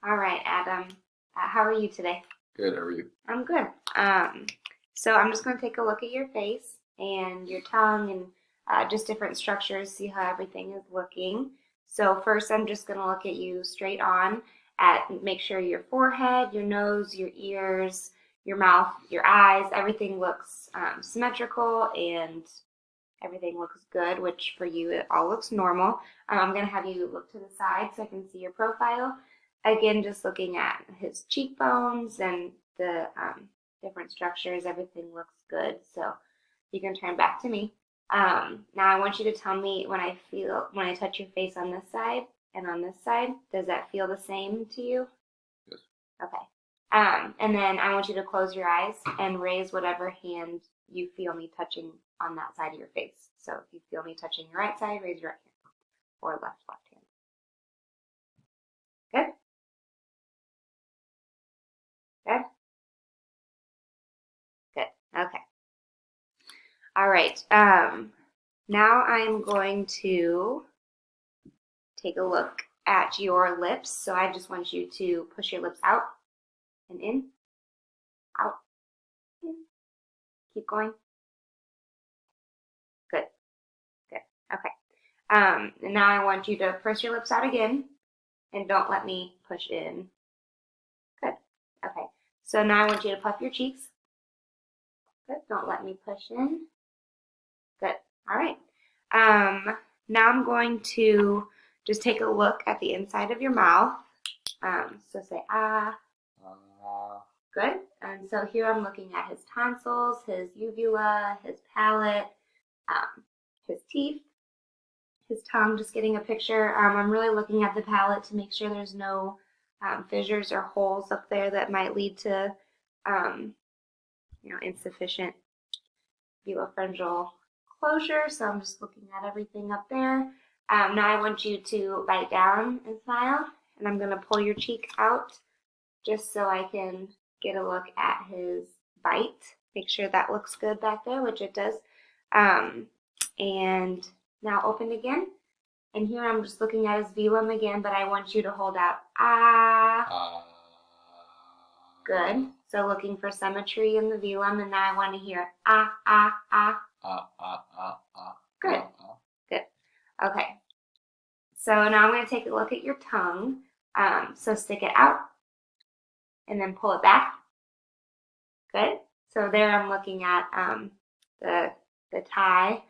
All right, Adam. How are you today? Good, how are you? I'm good. So I'm just going to take a look at your face and your tongue and just different structures, see how everything is looking. So first, I'm just going to look at you straight on at make sure your forehead, your nose, your ears, your mouth, your eyes, everything looks symmetrical and everything looks good, which for you it all looks normal. I'm going to have you look to the side so I can see your profile. Again, just looking at his cheekbones and the different structures, everything looks good. So you can turn back to me. Now I want you to tell me when I touch your face on this side and on this side, does that feel the same to you? Yes. Okay. And then I want you to close your eyes and raise whatever hand you feel me touching on that side of your face. So if you feel me touching your right side, raise your right hand or left hand. Good? Good? Good. Okay. All right. Now I'm going to take a look at your lips. So I just want you to push your lips out and in, out, in. Keep going. Good. Good. Okay. And now I want you to press your lips out again and don't let me push in. Good. Okay. So now I want you to puff your cheeks. Good. Don't let me push in. Good. All right. Now I'm going to just take a look at the inside of your mouth. So say ah. Good. And so here I'm looking at his tonsils, his uvula, his palate, his teeth, his tongue, just getting a picture. I'm really looking at the palate to make sure there's no fissures or holes up there that might lead to insufficient velopharyngeal closure. So I'm just looking at everything up there. Now I want you to bite down and smile, and I'm going to pull your cheek out just so I can get a look at his bite. Make sure that looks good back there, which it does. And now open again. And here I'm just looking at his velum again, but I want you to hold out ah. Good. So looking for symmetry in the velum, and now I want to hear ah, ah, ah. Good. Good. Okay. So now I'm going to take a look at your tongue. So stick it out and then pull it back. Good. So there I'm looking at the tie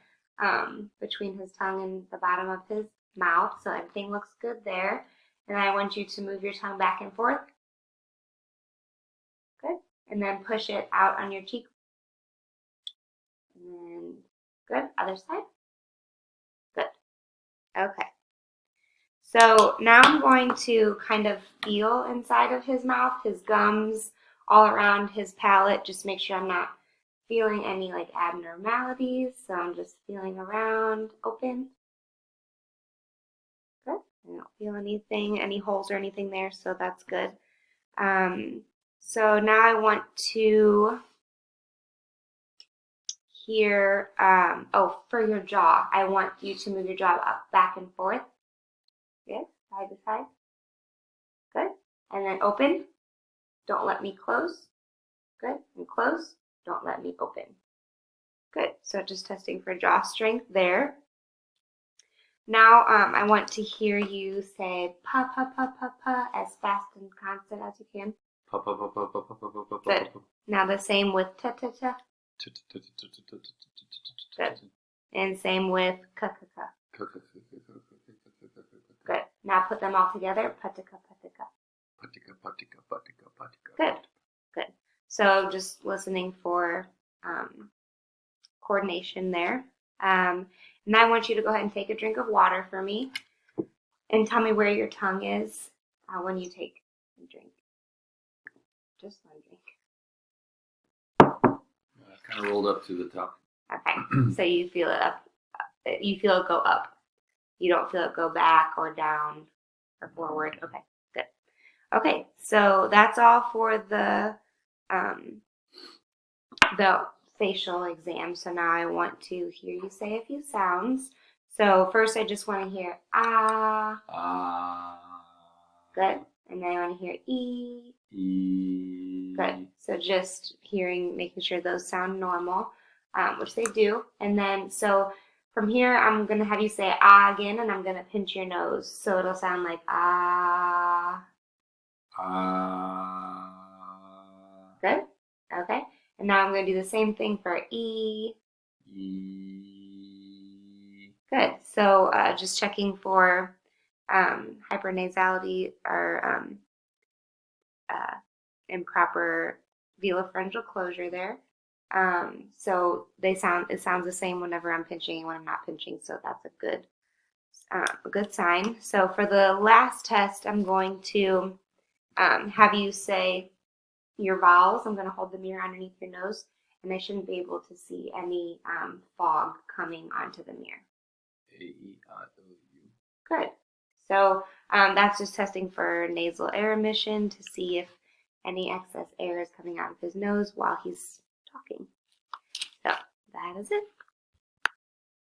between his tongue and the bottom of his mouth. So everything looks good there. And I want you to move your tongue back and forth. Good. And then push it out on your cheek. And then good. Other side. Good. Okay. So now I'm going to kind of feel inside of his mouth, his gums, all around his palate. Just make sure I'm not feeling any like abnormalities. So I'm just feeling around, open. Good. I don't feel anything, any holes or anything there, so that's good. So now I want to hear, for your jaw, I want you to move your jaw up, back and forth. Good. Side to side. Good. And then open. Don't let me close. Good. And close. Don't let me open. Good. So just testing for jaw strength there. Now I want to hear you say pa pa pa pa pa as fast and constant as you can. Good. Now the same with ta ta ta. Good. And same with ka ka ka. Good. Now put them all together. Patika patika. Good. Good. So just listening for coordination there. And I want you to go ahead and take a drink of water for me and tell me where your tongue is when you take a drink. Just one drink. It's kind of rolled up to the top. Okay. So you feel it up. You feel it go up. You don't feel it go back or down or forward. Okay. Good. Okay. So that's all for the facial exam. So now I want to hear you say a few sounds. So first I just want to hear ah. Ah. Good. And then I want to hear E. E. Good. So just hearing, making sure those sound normal, which they do. And then, so from here, I'm going to have you say ah again, and I'm going to pinch your nose. So it'll sound like ah. Ah. Good. Okay. And now I'm going to do the same thing for E. E. Good. So just checking for hypernasality or improper velopharyngeal closure there. So it sounds the same whenever I'm pinching and when I'm not pinching. So that's a good sign. So for the last test, I'm going to have you say your vowels. I'm going to hold the mirror underneath your nose, and I shouldn't be able to see any fog coming onto the mirror. A-E-I-O-U. Good. So that's just testing for nasal air emission to see if any excess air is coming out of his nose while he's talking. So that is it.